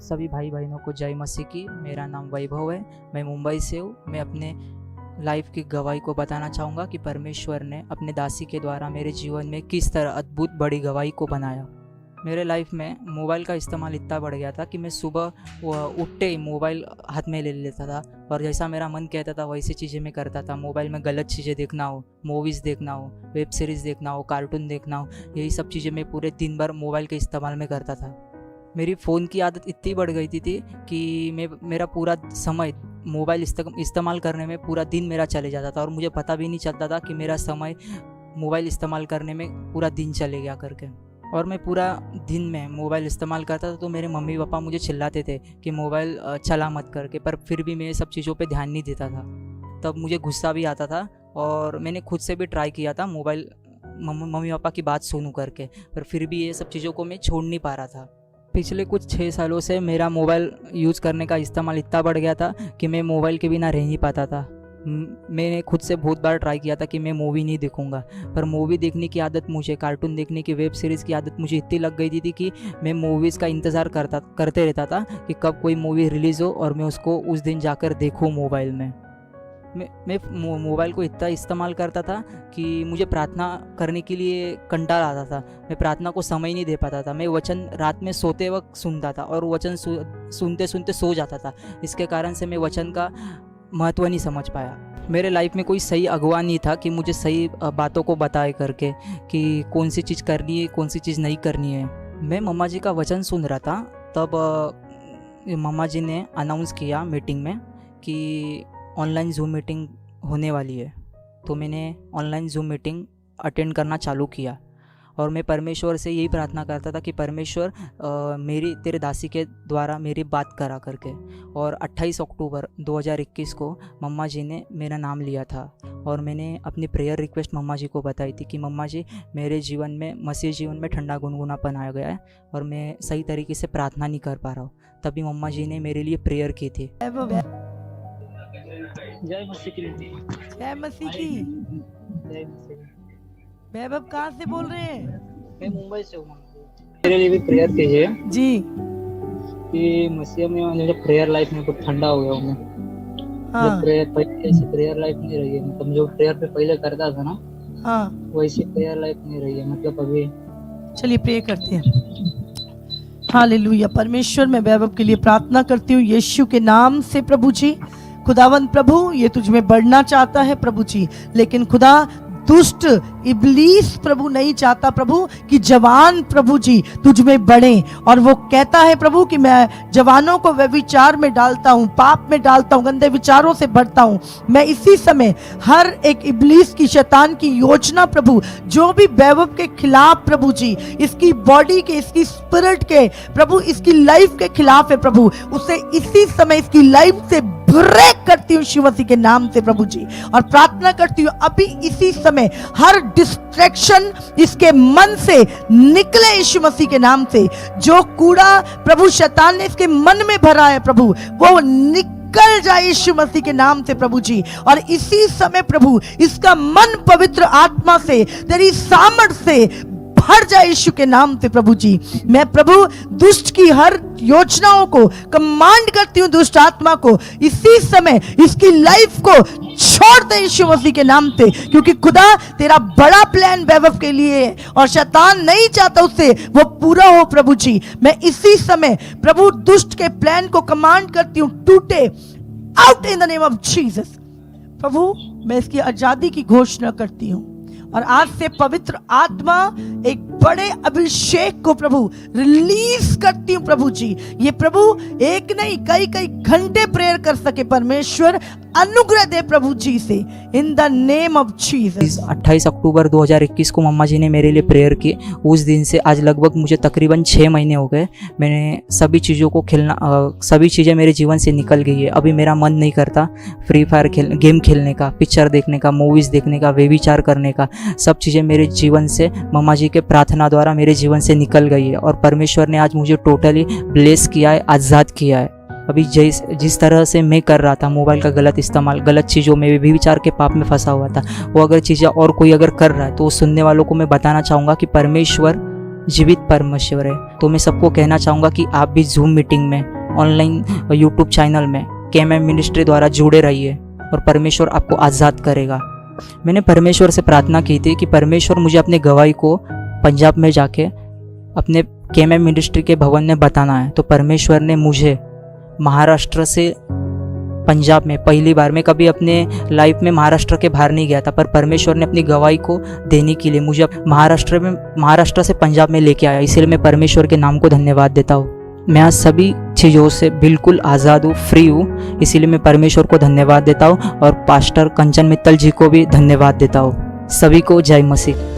सभी भाई बहनों को जय मसीह की। मेरा नाम वैभव है, मैं मुंबई से हूँ। मैं अपने लाइफ की गवाही को बताना चाहूँगा कि परमेश्वर ने अपने दासी के द्वारा मेरे जीवन में किस तरह अद्भुत बड़ी गवाही को बनाया। मेरे लाइफ में मोबाइल का इस्तेमाल इतना बढ़ गया था कि मैं सुबह उठते ही मोबाइल हाथ में ले लेता था और जैसा मेरा मन कहता था वैसी चीज़ें मैं करता था। मोबाइल में गलत चीज़ें देखना हो, मूवीज़ देखना हो, वेब सीरीज़ देखना हो, कार्टून देखना हो, यही सब चीज़ें मैं पूरे दिन भर मोबाइल के इस्तेमाल में करता था। मेरी फ़ोन की आदत इतनी बढ़ गई थी कि मेरा पूरा समय मोबाइल इस्तेमाल करने में पूरा दिन मेरा चले जाता था और मुझे पता भी नहीं चलता था कि मेरा समय मोबाइल इस्तेमाल करने में पूरा दिन चले गया करके। और मैं पूरा दिन में मोबाइल इस्तेमाल करता था तो मेरे मम्मी पापा मुझे चिल्लाते थे कि मोबाइल चला मत करके, पर फिर भी मैं सब चीज़ों पे ध्यान नहीं देता था। तब मुझे गुस्सा भी आता था और मैंने खुद से भी ट्राई किया था मोबाइल मम्मी पापा की बात सुनूं करके, पर फिर भी ये सब चीज़ों को मैं छोड़ नहीं पा रहा था। पिछले कुछ 6 सालों से मेरा मोबाइल यूज़ करने का इस्तेमाल इतना बढ़ गया था कि मैं मोबाइल के बिना रह नहीं पाता था। मैंने खुद से बहुत बार ट्राई किया था कि मैं मूवी नहीं देखूंगा, पर मूवी देखने की आदत मुझे, कार्टून देखने की, वेब सीरीज़ की आदत मुझे इतनी लग गई थी कि मैं मूवीज़ का इंतज़ार करते रहता था कि कब कोई मूवी रिलीज़ हो और मैं उसको उस दिन जाकर देखूँ मोबाइल में। मैं मोबाइल को इतना इस्तेमाल करता था कि मुझे प्रार्थना करने के लिए कंटाला आता था। मैं प्रार्थना को समय नहीं दे पाता था। मैं वचन रात में सोते वक्त सुनता था और वचन सुनते सुनते सो जाता था। इसके कारण से मैं वचन का महत्व नहीं समझ पाया। मेरे लाइफ में कोई सही अगुवा नहीं था कि मुझे सही बातों को बताए करके कि कौन सी चीज़ करनी है, कौन सी चीज़ नहीं करनी है। मैं मम्मा जी का वचन सुन रहा था, तब मम्मा जी ने अनाउंस किया मीटिंग में कि ऑनलाइन ज़ूम मीटिंग होने वाली है। तो मैंने ऑनलाइन ज़ूम मीटिंग अटेंड करना चालू किया और मैं परमेश्वर से यही प्रार्थना करता था कि परमेश्वर मेरी तेरे दासी के द्वारा मेरी बात करा करके। और 28 अक्टूबर 2021 को मम्मा जी ने मेरा नाम लिया था और मैंने अपनी प्रेयर रिक्वेस्ट मम्मा जी को बताई थी कि मम्मा जी, मेरे जीवन में, मसीह जीवन में ठंडा गुनगुनापन आ गया है और मैं सही तरीके से प्रार्थना नहीं कर पा रहा हूँ। तभी मम्मा जी ने मेरे लिए प्रेयर की थी। जय मसीह की। जय मसीह की। जय मसीह। वैभव कहाँ से बोल रहे हैं? मैं मुंबई से हूँ। मेरे लिए भी प्रेयर कीजिए जी कि मसीह में जब प्रेयर लाइफ में कुछ ठंडा हो गया हूँ। हाँ प्रेयर पहले ऐसी प्रेयर लाइफ नहीं रही है, मतलब जो प्रेयर पे पहले करता था ना, हाँ, वैसी प्रेयर लाइफ नहीं रही है। मतलब अभी चलिए प्रे करते हैं। हालेलुया। परमेश्वर, मैं वैभव के लिए प्रार्थना करती हूँ यीशु के नाम से। प्रभु जी, खुदावंत प्रभु, ये तुझ में बढ़ना चाहता है प्रभु जी, लेकिन खुदा दुष्ट इब्लीस प्रभु नहीं चाहता प्रभु कि जवान प्रभु जी तुझ में बढ़े। और वो कहता है प्रभु कि मैं जवानों को व्यभिचार में डालता हूँ, पाप में डालता हूँ, गंदे विचारों से बढ़ता हूँ। मैं इसी समय हर एक इब्लीस की, शैतान की योजना प्रभु, जो भी वैभव के खिलाफ प्रभु जी, इसकी बॉडी के, इसकी स्पिरिट के प्रभु, इसकी लाइफ के खिलाफ है प्रभु, उसे इसी समय इसकी लाइफ से ब्रेक करती हूँ शिव मसीह के नाम से प्रभु जी। और प्रार्थना करती हूँ अभी इसी समय हर डिस्ट्रैक्शन इसके मन से निकले यीशु मसीह के नाम से। जो कूड़ा प्रभु शैतान ने इसके मन में भरा है प्रभु, वो निकल जाए यीशु मसीह के नाम से प्रभु जी। और इसी समय प्रभु इसका मन पवित्र आत्मा से, तेरी सामर्थ से भर जाए यीशु के नाम से प्रभु जी। मैं प्रभु दुष्ट की हर योजनाओं को कमांड करती हूँ, दुष्ट आत्मा को इसी समय इसकी लाइफ को छोड़ दे यीशु मसीह के नाम से, क्योंकि खुदा तेरा बड़ा प्लान वैभव के लिए है और शैतान नहीं चाहता उससे वो पूरा हो प्रभु जी। मैं इसी समय प्रभु दुष्ट के प्लान को कमांड करती हूँ, टूटे out in the name of Jesus. प्रभु मैं इसकी आजादी की घोषणा करती हूँ और आज से पवित्र आत्मा एक बड़े अभिषेक को प्रभु रिलीज करती हूँ प्रभु जी। ये प्रभु एक नहीं कई कई घंटे प्रेयर कर सके, परमेश्वर अनुग्रह दे प्रभु जी से, इन द नेम ऑफ जीसस। 28 अक्टूबर 2021 को मम्मा जी ने मेरे लिए प्रेयर की। उस दिन से आज लगभग मुझे तकरीबन 6 महीने हो गए। मैंने सभी चीज़ों को सभी चीज़ें मेरे जीवन से निकल गई है। अभी मेरा मन नहीं करता फ्री फायर गेम खेलने का, पिक्चर देखने का, मूवीज़ देखने का, व्यभिचार करने का। सब चीज़ें मेरे जीवन से मम्मा जी के प्रार्थना द्वारा मेरे जीवन से निकल गई है और परमेश्वर ने आज मुझे टोटली ब्लेस किया है, आज़ाद किया है। अभी जिस तरह से मैं कर रहा था मोबाइल का गलत इस्तेमाल, गलत चीज़ों में भी विचार के पाप में फंसा हुआ था, वो अगर चीज़ें और कोई अगर कर रहा है तो उस सुनने वालों को मैं बताना चाहूँगा कि परमेश्वर जीवित परमेश्वर है। तो मैं सबको कहना चाहूँगा कि आप भी जूम मीटिंग में, ऑनलाइन यूट्यूब चैनल में KMM मिनिस्ट्री द्वारा जुड़े रहिए और परमेश्वर आपको आज़ाद करेगा। मैंने परमेश्वर से प्रार्थना की थी कि परमेश्वर मुझे अपने गवाही को पंजाब में जाके अपने KMM मिनिस्ट्री के भवन में बताना है। तो परमेश्वर ने मुझे महाराष्ट्र से पंजाब में, पहली बार, मैं कभी अपने लाइफ में महाराष्ट्र के बाहर नहीं गया था, पर परमेश्वर ने अपनी गवाही को देने के लिए मुझे महाराष्ट्र से पंजाब में लेके आया। इसीलिए मैं परमेश्वर के नाम को धन्यवाद देता हूँ। मैं आज सभी चीज़ों से बिल्कुल आज़ाद हूँ, फ्री हूँ, इसीलिए मैं परमेश्वर को धन्यवाद देता हूँ और पास्टर कंचन मित्तल जी को भी धन्यवाद देता हूँ। सभी को जय मसीह।